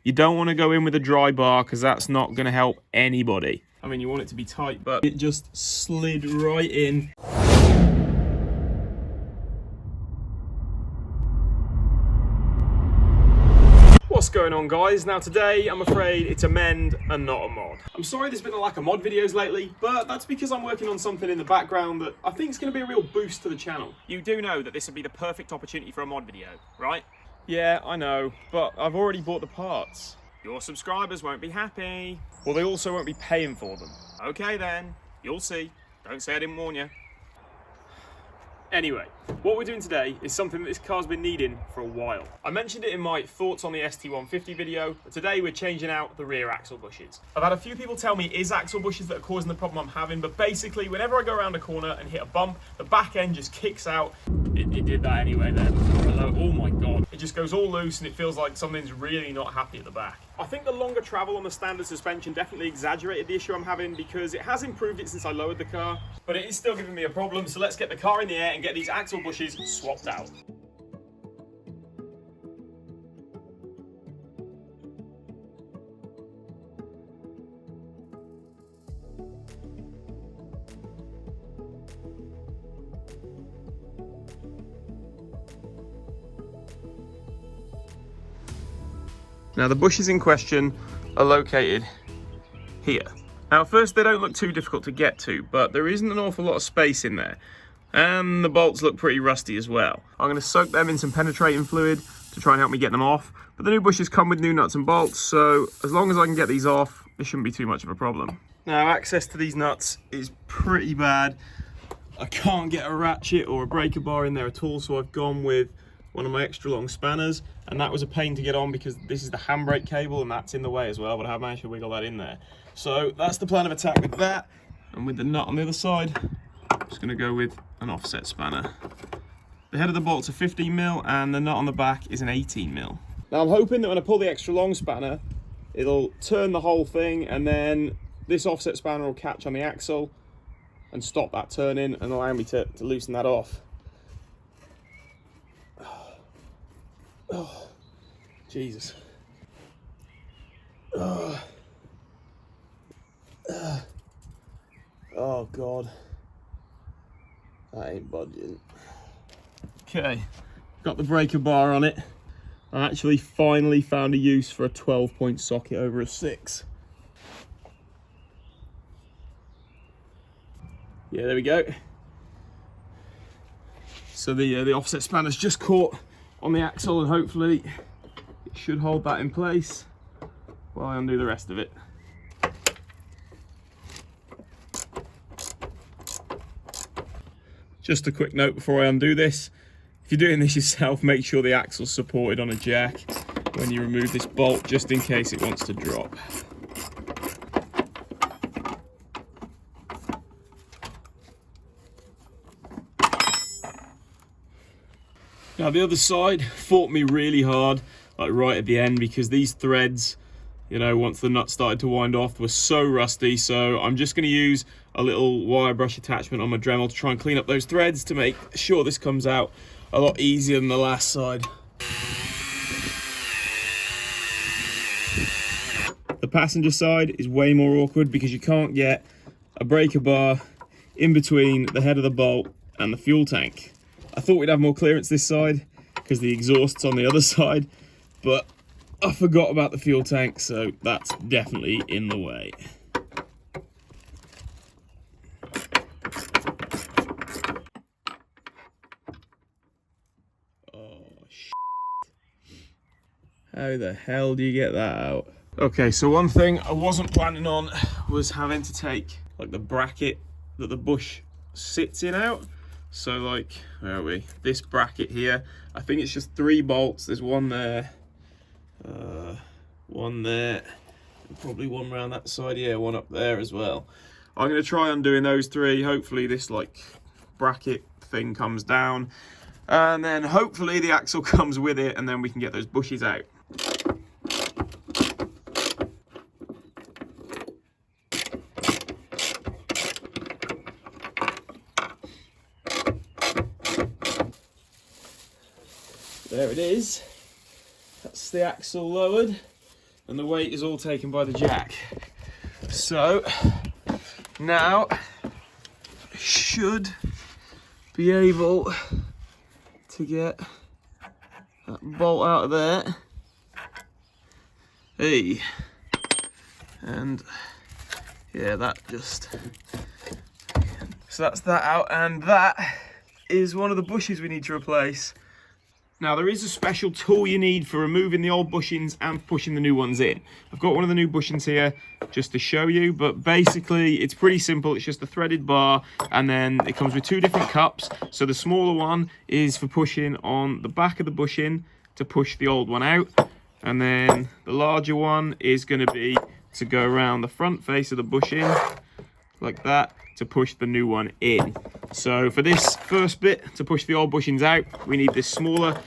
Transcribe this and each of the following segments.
You don't want to go in with a dry bar because that's not going to help anybody. I mean, you want it to be tight, but it just slid right in. What's going on, guys? Now today, I'm afraid it's a mend and not a mod. I'm sorry there's been a lack of mod videos lately, but that's because I'm working on something in the background that I think is going to be a real boost to the channel. You do know that this would be the perfect opportunity for a mod video, right? Yeah, I know, but I've already bought the parts. Your subscribers won't be happy. Well, they also won't be paying for them. Okay then, you'll see. Don't say I didn't warn you. Anyway, what we're doing today is something that this car's been needing for a while. I mentioned it in my thoughts on the ST150 video, but today we're changing out the rear axle bushes. I've had a few people tell me it is axle bushes that are causing the problem I'm having, but basically whenever I go around a corner and hit a bump, the back end just kicks out. It did that anyway there. Oh my God. It just goes all loose and it feels like something's really not happy at the back. I think the longer travel on the standard suspension definitely exaggerated the issue I'm having because it has improved it since I lowered the car, but it is still giving me a problem, so let's get the car in the air and get these axle bushes swapped out. Now the bushes in question are located here. Now at first they don't look too difficult to get to, but there isn't an awful lot of space in there. And the bolts look pretty rusty as well. I'm going to soak them in some penetrating fluid to try and help me get them off. But the new bushes come with new nuts and bolts, so as long as I can get these off, it shouldn't be too much of a problem. Now access to these nuts is pretty bad. I can't get a ratchet or a breaker bar in there at all, so I've gone with one of my extra long spanners, and that was a pain to get on because this is the handbrake cable and that's in the way as well, but I have managed to wiggle that in there. So that's the plan of attack with that, and with the nut on the other side, I'm just gonna go with an offset spanner. The head of the bolt's a 15mm and the nut on the back is an 18mm. Now I'm hoping that when I pull the extra long spanner, it'll turn the whole thing and then this offset spanner will catch on the axle and stop that turning and allow me to loosen that off. Oh, Jesus. Oh, God. That ain't budging. Okay, got the breaker bar on it. I actually finally found a use for a 12-point socket over a 6. Yeah, there we go. So the offset spanner's just caught on the axle and hopefully it should hold that in place while I undo the rest of it. Just a quick note before I undo this, if you're doing this yourself, make sure the axle's supported on a jack when you remove this bolt, just in case it wants to drop. Now the other side fought me really hard, like right at the end, because these threads, you know, once the nut started to wind off, were so rusty. So I'm just going to use a little wire brush attachment on my Dremel to try and clean up those threads to make sure this comes out a lot easier than the last side. The passenger side is way more awkward because you can't get a breaker bar in between the head of the bolt and the fuel tank. I thought we'd have more clearance this side because the exhaust's on the other side, but I forgot about the fuel tank, so that's definitely in the way. Oh, shit. How the hell do you get that out? Okay, so one thing I wasn't planning on was having to take like the bracket that the bush sits in out. So like, where are we? This bracket here, I think it's just 3 bolts. There's one there, and probably one around that side. Yeah, one up there as well. I'm gonna try undoing those 3. Hopefully this like bracket thing comes down, and then hopefully the axle comes with it, and then we can get those bushes out. There it is. That's the axle lowered. and the weight is all taken by the jack. So now I should be able to get that bolt out of there. Hey, and yeah, that just, so that's that out, and that is one of the bushes we need to replace. Now there is a special tool you need for removing the old bushings and pushing the new ones in. I've got one of the new bushings here just to show you, but basically it's pretty simple. It's just a threaded bar, and then it comes with two different cups. So the smaller one is for pushing on the back of the bushing to push the old one out, and then the larger one is going to be to go around the front face of the bushing like that to push the new one in. So for this first bit, to push the old bushings out, we need this smaller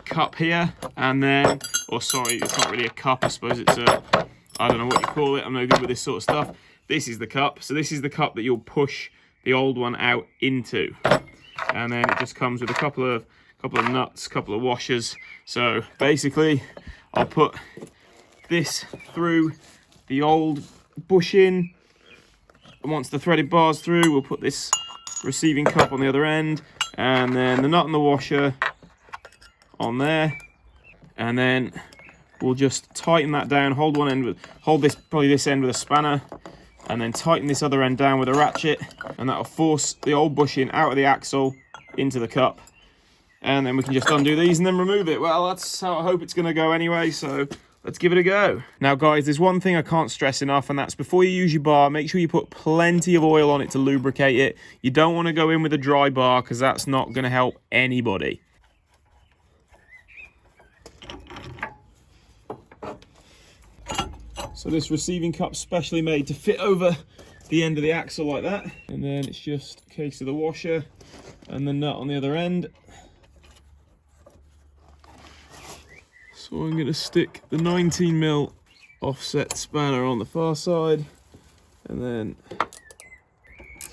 cup here, and then, or sorry, it's not really a cup, I suppose it's a, I don't know what you call it, I'm no good with this sort of stuff. This is the cup, so this is the cup that you'll push the old one out into. And then it just comes with a couple of nuts, couple of washers. So basically, I'll put this through the old bushing, and once the threaded bar's through, we'll put this receiving cup on the other end, and then the nut and the washer on there, and then we'll just tighten that down, hold one end with, hold this, probably this end with a spanner, and then tighten this other end down with a ratchet, and that'll force the old bushing out of the axle into the cup, and then we can just undo these and then remove it. Well, that's how I hope it's going to go anyway, so let's give it a go. Now guys, there's one thing I can't stress enough, and that's before you use your bar, make sure you put plenty of oil on it to lubricate it. You don't want to go in with a dry bar, because that's not going to help anybody. So this receiving cup's specially made to fit over the end of the axle like that, and then it's just a case of the washer and the nut on the other end. So I'm going to stick the 19mm offset spanner on the far side, and then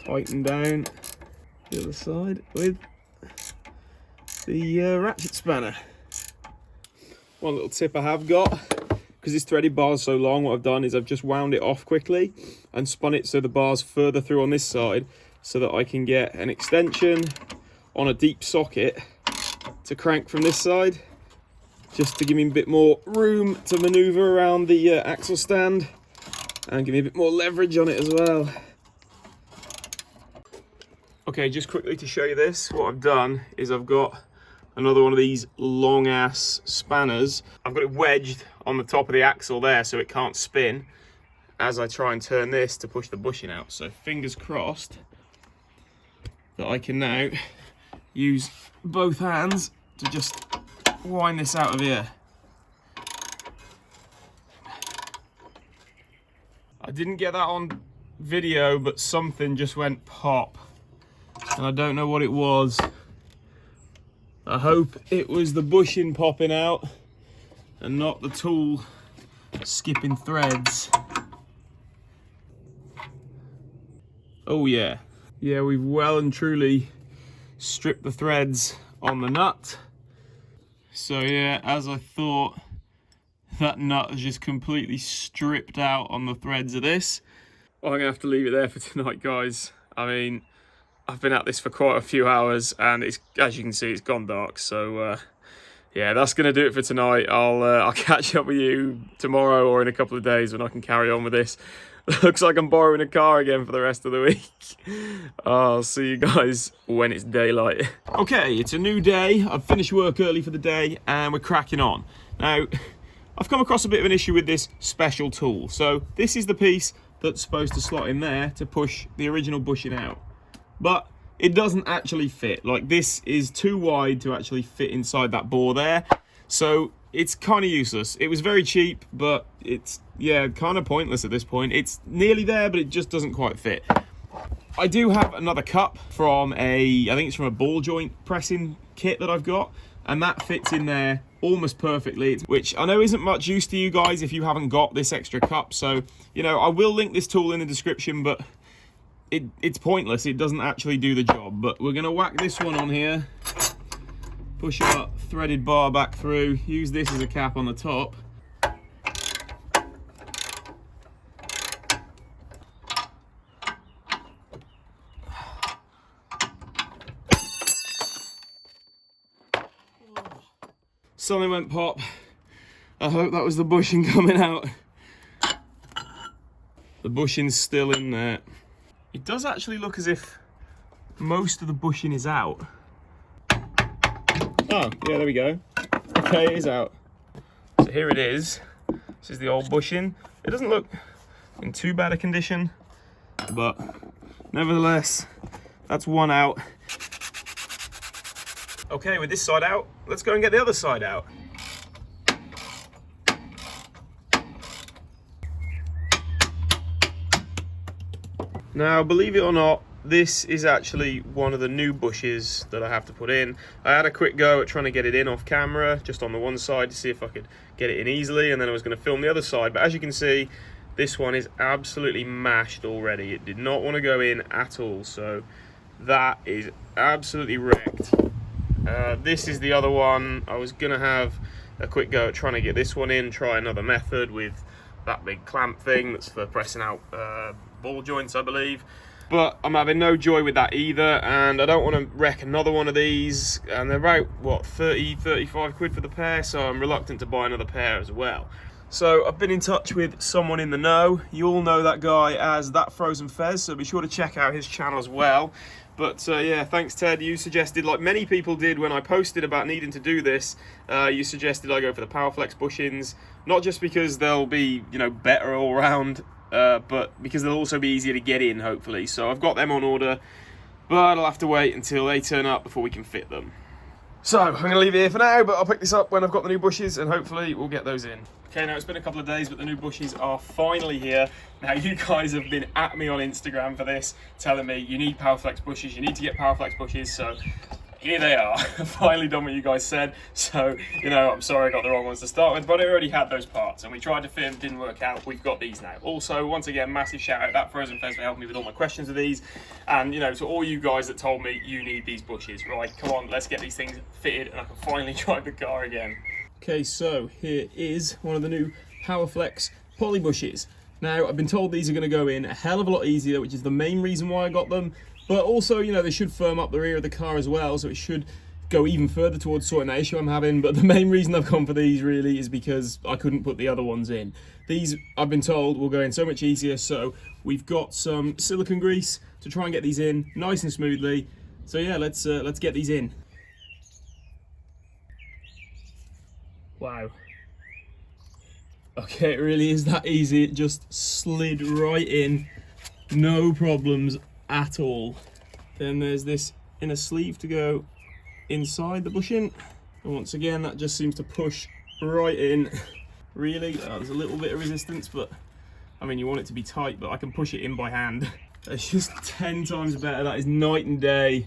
tighten down the other side with the ratchet spanner. One little tip I have got, because this threaded bar is so long, what I've done is I've just wound it off quickly and spun it so the bar's further through on this side, so that I can get an extension on a deep socket to crank from this side, just to give me a bit more room to maneuver around the axle stand and give me a bit more leverage on it as well. Okay, just quickly to show you this, what I've done is I've got another one of these long ass spanners. I've got it wedged on the top of the axle there so it can't spin as I try and turn this to push the bushing out. So fingers crossed that I can now use both hands to just wind this out of here. I didn't get that on video, but something just went pop, and I don't know what it was. I hope it was the bushing popping out and not the tool skipping threads. Oh yeah, we've well and truly stripped the threads on the nut. So yeah, as I thought, that nut is just completely stripped out on the threads of this. Well, I'm gonna have to leave it there for tonight, guys. I mean, I've been at this for quite a few hours, and it's, as you can see, it's gone dark. So yeah, that's gonna do it for tonight. I'll catch up with you tomorrow or in a couple of days when I can carry on with this. Looks like I'm borrowing a car again for the rest of the week. I'll see you guys when it's daylight. Okay, it's a new day. I've finished work early for the day and we're cracking on. Now, I've come across a bit of an issue with this special tool. So this is the piece that's supposed to slot in there to push the original bushing out. But it doesn't actually fit. Like, this is too wide to actually fit inside that bore there. So it's kind of useless. It was very cheap, but it's, yeah, kind of pointless at this point. It's nearly there, but it just doesn't quite fit. I do have another cup from I think it's from a ball joint pressing kit that I've got, and that fits in there almost perfectly, which I know isn't much use to you guys if you haven't got this extra cup. So, you know, I will link this tool in the description, but it's pointless. It doesn't actually do the job. But we're going to whack this one on here, push our threaded bar back through, use this as a cap on the top, Something went pop. I hope that was the bushing coming out. The bushing's still in there. It does actually look as if most of the bushing is out. Oh, yeah, there we go. Okay, it is out. So here it is. This is the old bushing. It doesn't look in too bad a condition, but nevertheless, that's one out. Okay, with this side out, let's go and get the other side out. Now, believe it or not, this is actually one of the new bushes that I have to put in. I had a quick go at trying to get it in off camera, just on the one side to see if I could get it in easily, and then I was going to film the other side. But as you can see, this one is absolutely mashed already. It did not want to go in at all, so that is absolutely wrecked. This is the other one. I was going to have a quick go at trying to get this one in, try another method with that big clamp thing that's for pressing out ball joints, I believe. But I'm having no joy with that either, and I don't want to wreck another one of these, and they're about, what, 35 quid for the pair, so I'm reluctant to buy another pair as well. So I've been in touch with someone in the know. You all know that guy as That Frozen Fez, so be sure to check out his channel as well. But yeah, thanks Ted, you suggested, like many people did when I posted about needing to do this, you suggested I go for the Powerflex bushings, not just because they'll be, you know, better all round, but because they'll also be easier to get in, hopefully. So I've got them on order, but I'll have to wait until they turn up before we can fit them. So I'm going to leave it here for now, but I'll pick this up when I've got the new bushes, and hopefully we'll get those in. Okay, now it's been a couple of days, but the new bushes are finally here. Now, you guys have been at me on Instagram for this, telling me you need Powerflex bushes, you need to get Powerflex bushes, so here they are. I've finally done what you guys said. So, you know, I'm sorry I got the wrong ones to start with, but I already had those parts, and we tried to fit them, didn't work out. We've got these now. Also, once again, massive shout out to That Frozen Fez for helping me with all my questions of these. And, you know, to all you guys that told me you need these bushes, right, come on, let's get these things fitted, and I can finally drive the car again. Okay, so here is one of the new Powerflex POLYBUSHES. Now, I've been told these are going to go in a hell of a lot easier, which is the main reason why I got them. But also, you know, they should firm up the rear of the car as well, so it should go even further towards sorting that issue I'm having. But the main reason I've gone for these really is because I couldn't put the other ones in. These, I've been told, will go in so much easier. So we've got some silicone grease to try and get these in nice and smoothly. So yeah, let's get these in. Wow. Okay, it really is that easy. It just slid right in, no problems at all. Then there's this inner sleeve to go inside the bushing, and once again that just seems to push right in. Really, there's a little bit of resistance, but I mean, you want it to be tight, but I can push it in by hand. It's just 10 times better. That is night and day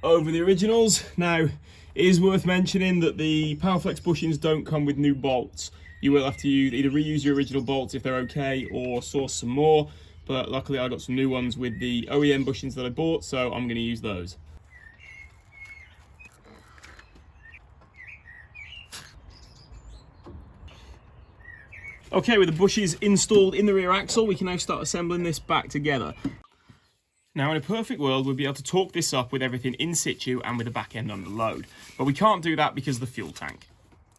over the originals. Now, it is worth mentioning that the Powerflex bushings don't come with new bolts. You will have to either reuse your original bolts if they're okay, or source some more. But luckily I got some new ones with the OEM bushings that I bought, so I'm going to use those. Okay, with the bushes installed in the rear axle, we can now start assembling this back together. Now, in a perfect world, we'd be able to torque this up with everything in situ and with the back end under load. But we can't do that because of the fuel tank.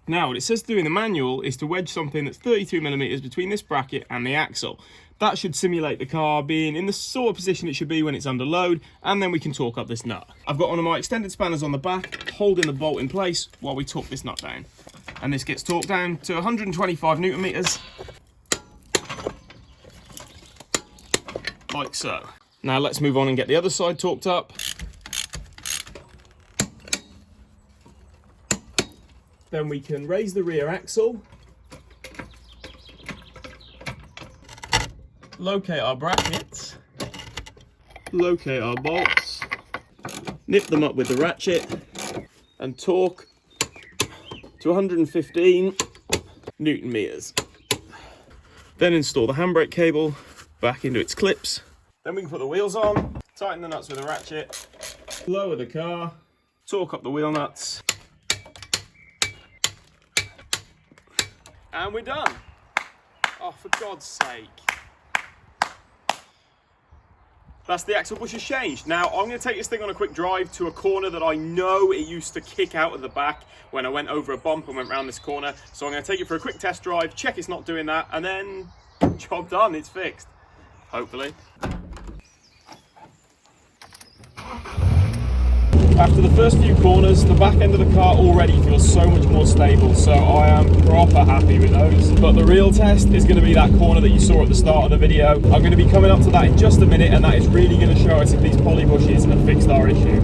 Now, what it says to do in the manual is to wedge something that's 32mm between this bracket and the axle. That should simulate the car being in the sort of position it should be when it's under load, and then we can torque up this nut. I've got one of my extended spanners on the back, holding the bolt in place while we torque this nut down. And this gets torqued down to 125 Newton meters, like so. Now let's move on and get the other side torqued up. Then we can raise the rear axle, locate our brackets, locate our bolts, nip them up with the ratchet, and torque to 115 Newton meters. Then install the handbrake cable back into its clips. Then we can put the wheels on, tighten the nuts with a ratchet, lower the car, torque up the wheel nuts, and we're done. Oh, for God's sake. that's the axle bushes changed. Now I'm going to take this thing on a quick drive to a corner that I know it used to kick out of the back when I went over a bump and went around this corner. So I'm going to take it for a quick test drive, check it's not doing that, and then job done, it's fixed. Hopefully. After the first few corners, the back end of the car already feels so much more stable, so I am proper happy with those. But the real test is going to be that corner that you saw at the start of the video. I'm going to be coming up to that in just a minute, and that is really going to show us if these poly bushes have fixed our issue.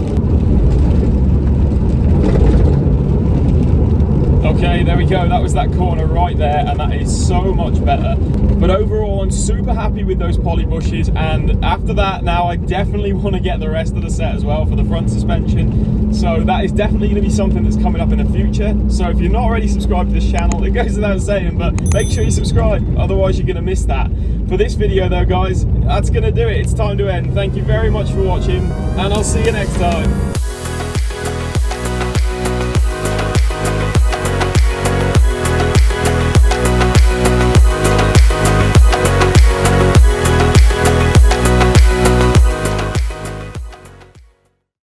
Okay, there we go, that was that corner right there, and that is so much better. But overall, I'm super happy with those poly bushes, and after that, now I definitely want to get the rest of the set as well for the front suspension. So that is definitely going to be something that's coming up in the future. So if you're not already subscribed to this channel, it goes without saying, but make sure you subscribe, otherwise you're going to miss that. For this video though, guys, that's going to do it. It's time to end. Thank you very much for watching, and I'll see you next time.